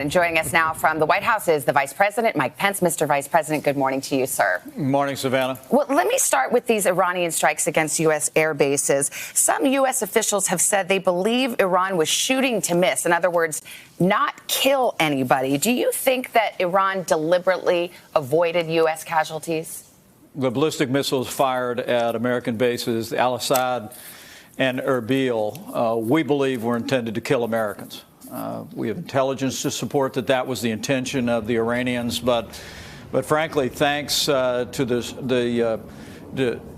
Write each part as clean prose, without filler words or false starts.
And joining us now from the White House is the Vice President, Mike Pence. Mr. Vice President, good morning to you, sir. Good morning, Savannah. Well, let me start with these Iranian strikes against U.S. air bases. Some U.S. officials have said they believe Iran was shooting to miss. In other words, not kill anybody. Do you think that Iran deliberately avoided U.S. casualties? The ballistic missiles fired at American bases, Al-Assad and Erbil, we believe were intended to kill Americans. We have intelligence to support that was the intention of the Iranians, but frankly, thanks to the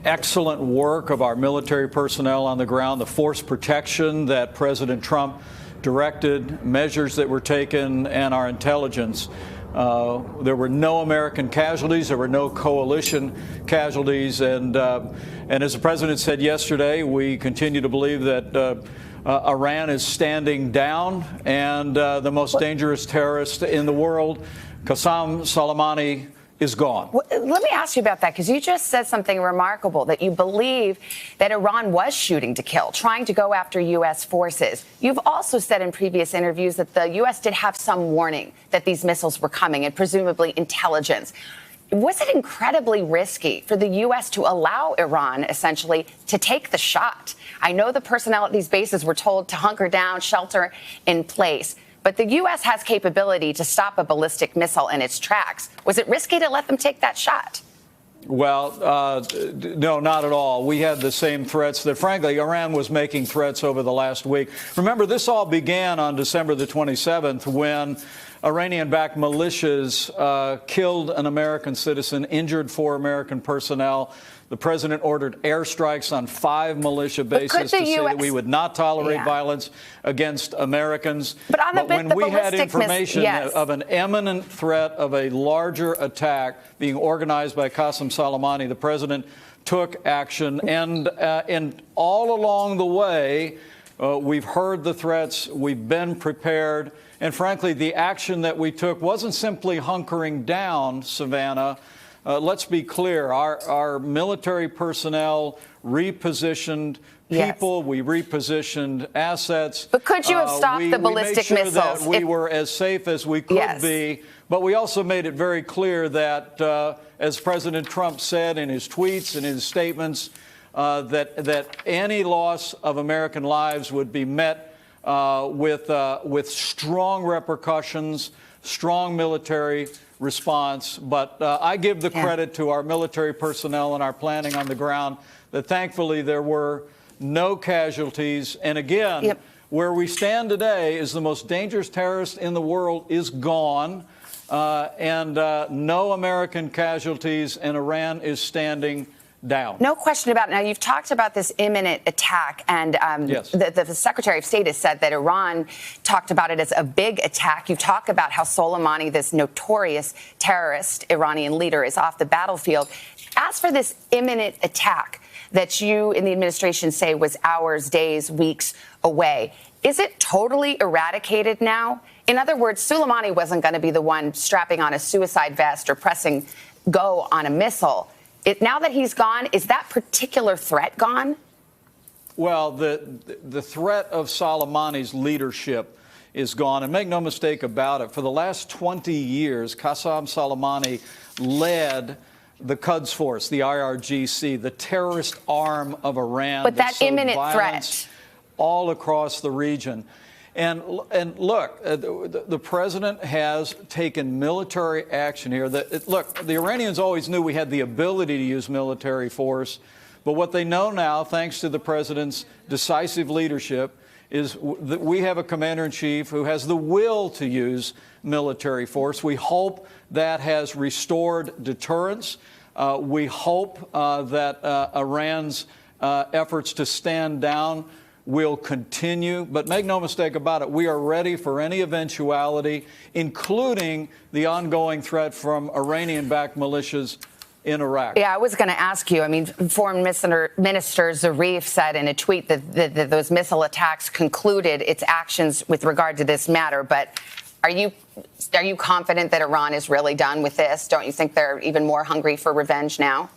excellent work of our military personnel on the ground, the force protection that President Trump directed, measures that were taken, and our intelligence, there were no American casualties. There were no coalition casualties, and as the president said yesterday, we continue to believe that Iran is standing down, and the most dangerous terrorist in the world, Qasem Soleimani, is gone. Well, let me ask you about that, because you just said something remarkable, that you believe that Iran was shooting to kill, trying to go after U.S. forces. You've also said in previous interviews that the U.S. did have some warning that these missiles were coming, and presumably intelligence. Was it incredibly risky for the U.S. to allow Iran, essentially, to take the shot? I know the personnel at these bases were told to hunker down, shelter in place, but the U.S. has capability to stop a ballistic missile in its tracks. Was it risky to let them take that shot? Well, no, not at all. We had the same threats that, frankly, Iran was making threats over the last week. Remember, this all began on December the 27th when Iranian-backed militias killed an American citizen, injured 4 American personnel. The president ordered airstrikes on 5 militia bases to say that we would not tolerate violence against Americans. But when we had information of an imminent threat of a larger attack being organized by Qasem Soleimani, the president took action. And all along the way, we've heard the threats. We've been prepared. And frankly, the action that we took wasn't simply hunkering down, Savannah. Let's be clear. Our military personnel repositioned people. Yes. We repositioned assets. But could you have stopped the ballistic missiles? We made sure missiles? that we were as safe as we could be. But we also made it very clear that, as President Trump said in his tweets and his statements, that any loss of American lives would be met with strong repercussions, strong military response. But I give the credit to our military personnel and our planning on the ground that thankfully there were no casualties. And again, where we stand today is the most dangerous terrorist in the world is gone, and no American casualties, and Iran is standing down. No question about it. Now, you've talked about this imminent attack, and the Secretary of State has said that Iran talked about it as a big attack. You talk about how Soleimani, this notorious terrorist Iranian leader, is off the battlefield. As for this imminent attack that you in the administration say was hours, days, weeks away, is it totally eradicated now? In other words, Soleimani wasn't going to be the one strapping on a suicide vest or pressing go on a missile. Now that he's gone, is that particular threat gone? Well, the threat of Soleimani's leadership is gone. And make no mistake about it, for the last 20 years, Qasem Soleimani led the Quds Force, the IRGC, the terrorist arm of Iran. But that imminent threat all across the region. And look, the president has taken military action here. Look, the Iranians always knew we had the ability to use military force, but what they know now, thanks to the president's decisive leadership, is that we have a commander-in-chief who has the will to use military force. We hope that has restored deterrence. We hope that Iran's efforts to stand down will continue. But make no mistake about it, we are ready for any eventuality, including the ongoing threat from Iranian-backed militias in Iraq. Yeah, I was going to ask you. I mean, Foreign Minister Zarif said in a tweet that those missile attacks concluded its actions with regard to this matter. But are you confident that Iran is really done with this? Don't you think they're even more hungry for revenge now?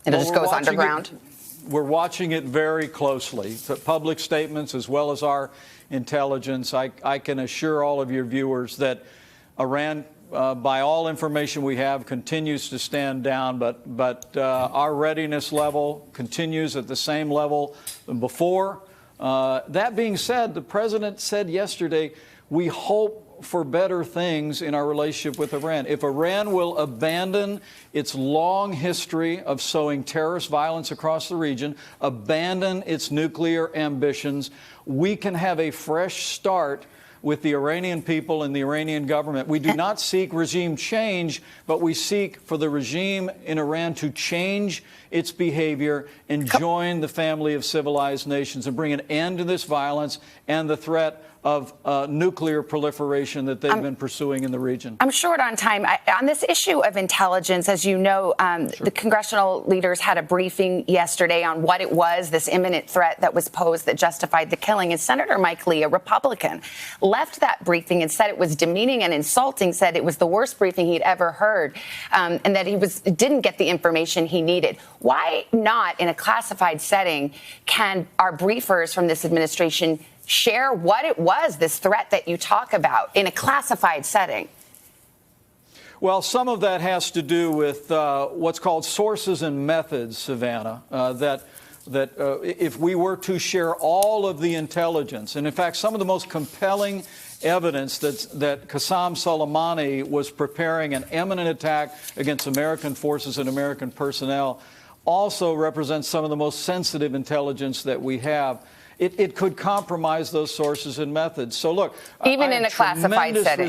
It just goes underground? We're watching it very closely, the public statements as well as our intelligence. I can assure all of your viewers that Iran, by all information we have, continues to stand down, but our readiness level continues at the same level than before. That being said, the president said yesterday, we hope for better things in our relationship with Iran. If Iran will abandon its long history of sowing terrorist violence across the region, abandon its nuclear ambitions, we can have a fresh start with the Iranian people and the Iranian government. We do not seek regime change, but we seek for the regime in Iran to change its behavior and join the family of civilized nations and bring an end to this violence and the threat of nuclear proliferation that they've been pursuing in the region. I'm short on time. On this issue of intelligence, as you know, the congressional leaders had a briefing yesterday on what it was, this imminent threat that was posed that justified the killing. And Senator Mike Lee, a Republican, left that briefing and said it was demeaning and insulting, said it was the worst briefing he'd ever heard, and that he didn't get the information he needed. Why not, in a classified setting, can our briefers from this administration share what it was, this threat that you talk about, in a classified setting? Well, some of that has to do with what's called sources and methods, Savannah, that if we were to share all of the intelligence, and in fact, some of the most compelling evidence that Qasem Soleimani was preparing an imminent attack against American forces and American personnel also represents some of the most sensitive intelligence that we have. It could compromise those sources and methods. So look, even in a classified setting.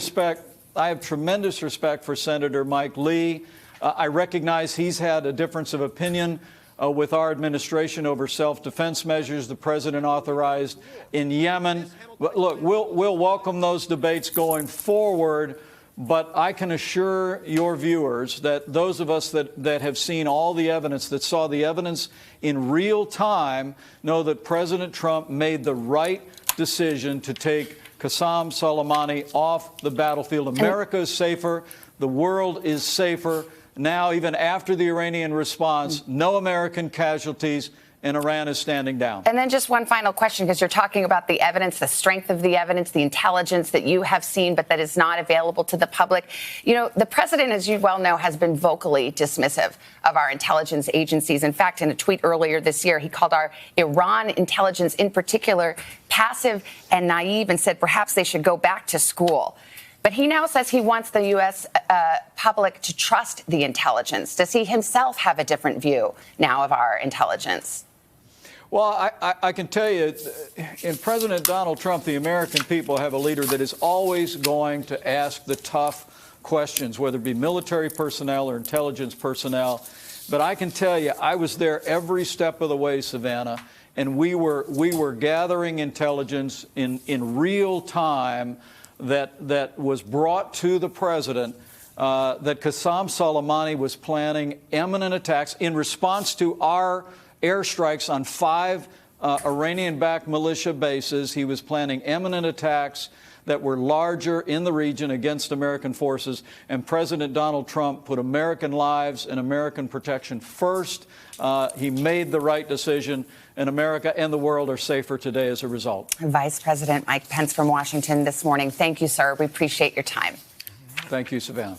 I have tremendous respect for Senator Mike Lee. I recognize he's had a difference of opinion with our administration over self-defense measures the president authorized in Yemen. But look, we'll welcome those debates going forward. But I can assure your viewers that those of us that have seen all the evidence, that saw the evidence in real time, know that President Trump made the right decision to take Qasem Soleimani off the battlefield. America is safer. The world is safer. Now, even after the Iranian response, no American casualties, and Iran is standing down. And then just one final question, because you're talking about the evidence, the strength of the evidence, the intelligence that you have seen, but that is not available to the public. You know, the president, as you well know, has been vocally dismissive of our intelligence agencies. In fact, in a tweet earlier this year, he called our Iran intelligence in particular passive and naive and said perhaps they should go back to school. But he now says he wants the U.S. Public to trust the intelligence. Does he himself have a different view now of our intelligence? Well, I can tell you, in President Donald Trump, the American people have a leader that is always going to ask the tough questions, whether it be military personnel or intelligence personnel. But I can tell you, I was there every step of the way, Savannah, and we were gathering intelligence in real time that was brought to the president that Qasem Soleimani was planning imminent attacks in response to our airstrikes on 5 Iranian-backed militia bases. He was planning imminent attacks that were larger in the region against American forces. And President Donald Trump put American lives and American protection first. He made the right decision, and America and the world are safer today as a result. Vice President Mike Pence from Washington this morning. Thank you, sir. We appreciate your time. Thank you, Savannah.